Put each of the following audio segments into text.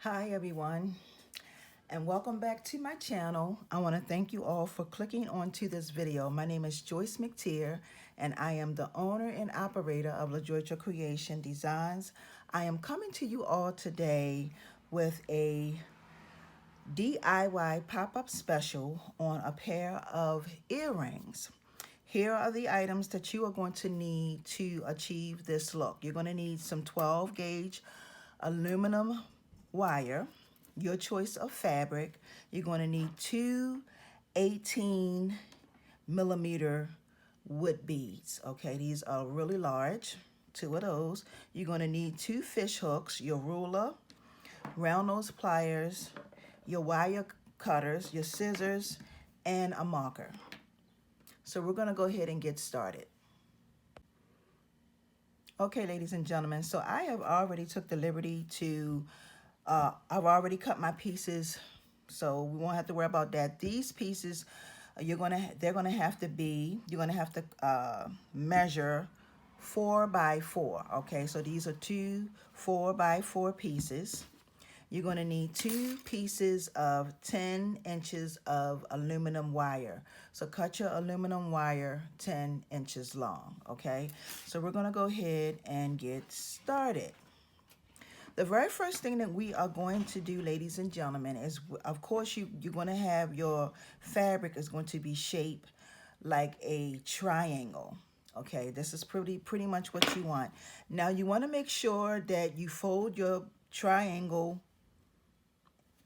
Hi everyone, and welcome back to my channel. I want to thank you all for clicking onto this video. My name is Joyce McTier, and I am the owner and operator of LaJoycia Creation Designs. I am coming to you all today with a DIY pop-up special on a pair of earrings. Here are the items that you are going to need to achieve this look. You're going to need some 12 gauge aluminum wire, your choice of fabric. You're going to need two 18mm wood beads. Okay, these are really large, two of those. You're going to need two fish hooks, your ruler, round nose pliers, your wire cutters, your scissors, and a marker. So we're going to go ahead and get started. Okay, ladies and gentlemen, so I have already took the liberty to, I've already cut my pieces, so we won't have to worry about that. These pieces, you're gonna have to measure 4 by 4. Okay, so these are two 4 by 4 pieces. You're going to need two pieces of 10 inches of aluminum wire. So cut your aluminum wire 10 inches long, okay? So we're going to go ahead and get started. The very first thing that we are going to do, ladies and gentlemen, is, of course, you're going to have your fabric is going to be shaped like a triangle. Okay, this is pretty much what you want. Now you want to make sure that you fold your triangle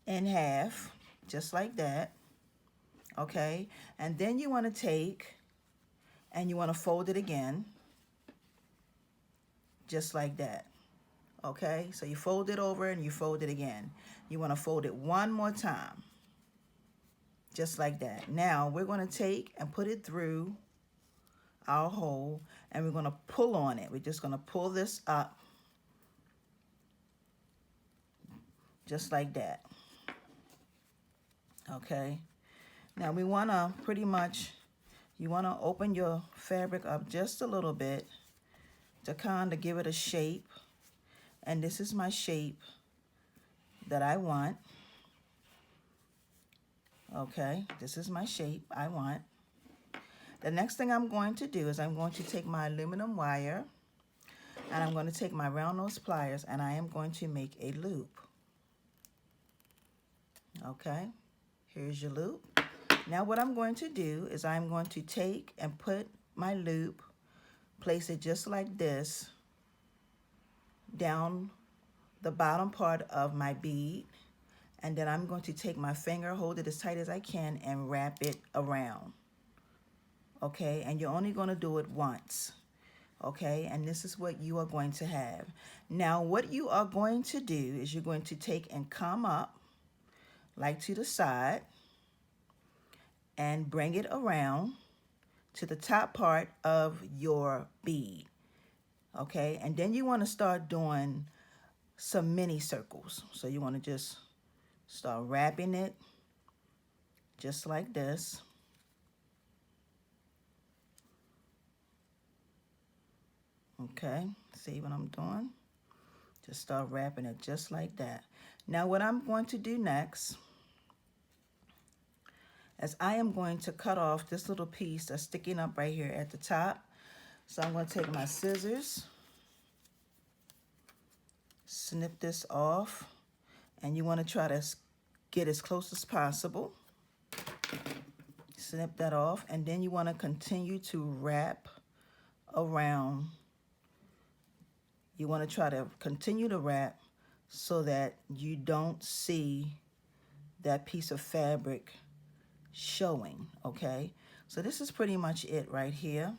in half, just like that. Okay, and then you want to take and you want to fold it again, just like that. Okay, so you fold it over and you fold it again. You want to fold it one more time, just like that. Now we're going to take and put it through our hole, and we're going to pull on it. We're just going to pull this up, just like that. Okay, now we want to you want to open your fabric up just a little bit to kind of give it a shape. And this is my shape that I want. Okay, this is my shape I want. The next thing I'm going to do is I'm going to take my aluminum wire and I'm going to take my round nose pliers and I am going to make a loop. Okay, here's your loop. Now what I'm going to do is I'm going to take and put my loop, place it just like this, down the bottom part of my bead, and then I'm going to take my finger, hold it as tight as I can, and wrap it around. Okay, and you're only going to do it once. Okay, and this is what you are going to have. Now what you are going to do is you're going to take and come up like to the side and bring it around to the top part of your bead. Okay, and then you want to start doing some mini circles. So you want to just start wrapping it just like this. Okay, see what I'm doing? Just start wrapping it just like that. Now what I'm going to do next is I am going to cut off this little piece that's sticking up right here at the top. So I'm going to take my scissors, snip this off, and you want to try to get as close as possible. Snip that off, and then you want to continue to wrap around. You want to try to continue to wrap so that you don't see that piece of fabric showing. Okay, so this is pretty much it right here.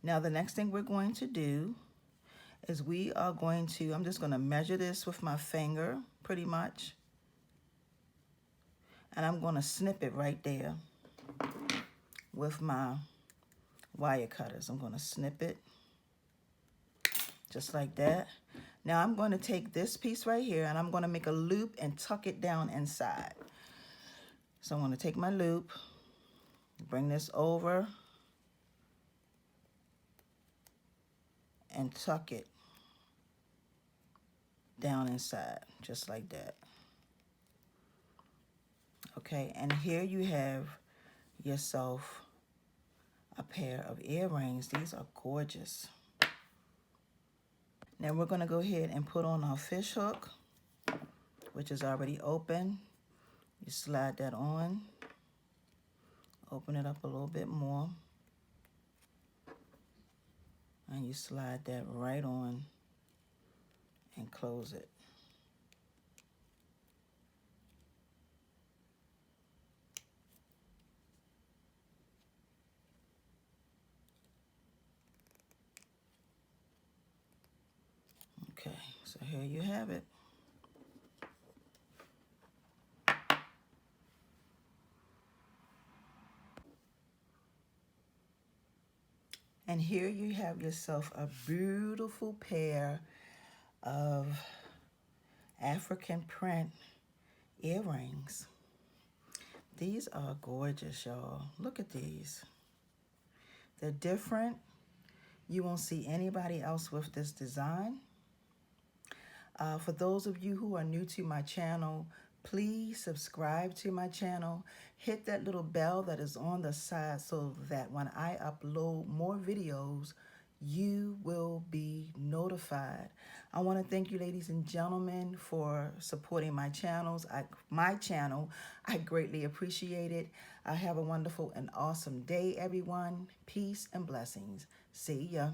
Now the next thing we're going to do is I'm just going to measure this with my finger pretty much, and I'm going to snip it right there with my wire cutters. I'm going to snip it just like that. Now I'm going to take this piece right here and I'm going to make a loop and tuck it down inside. So I'm going to take my loop, bring this over, and tuck it down inside, just like that. Okay, and here you have yourself a pair of earrings. These are gorgeous. Now we're going to go ahead and put on our fish hook, which is already open. You slide that on, open it up a little bit more, and you slide that right on and close it. Okay, so here you have it. And here you have yourself a beautiful pair of African print earrings. These are gorgeous, y'all. Look at these. They're different. You won't see anybody else with this design. For those of you who are new to my channel, please subscribe to my channel. Hit that little bell that is on the side so that when I upload more videos, you will be notified. I want to thank you, ladies and gentlemen, for supporting my channel. I greatly appreciate it. Have a wonderful and awesome day, everyone. Peace and blessings. See ya.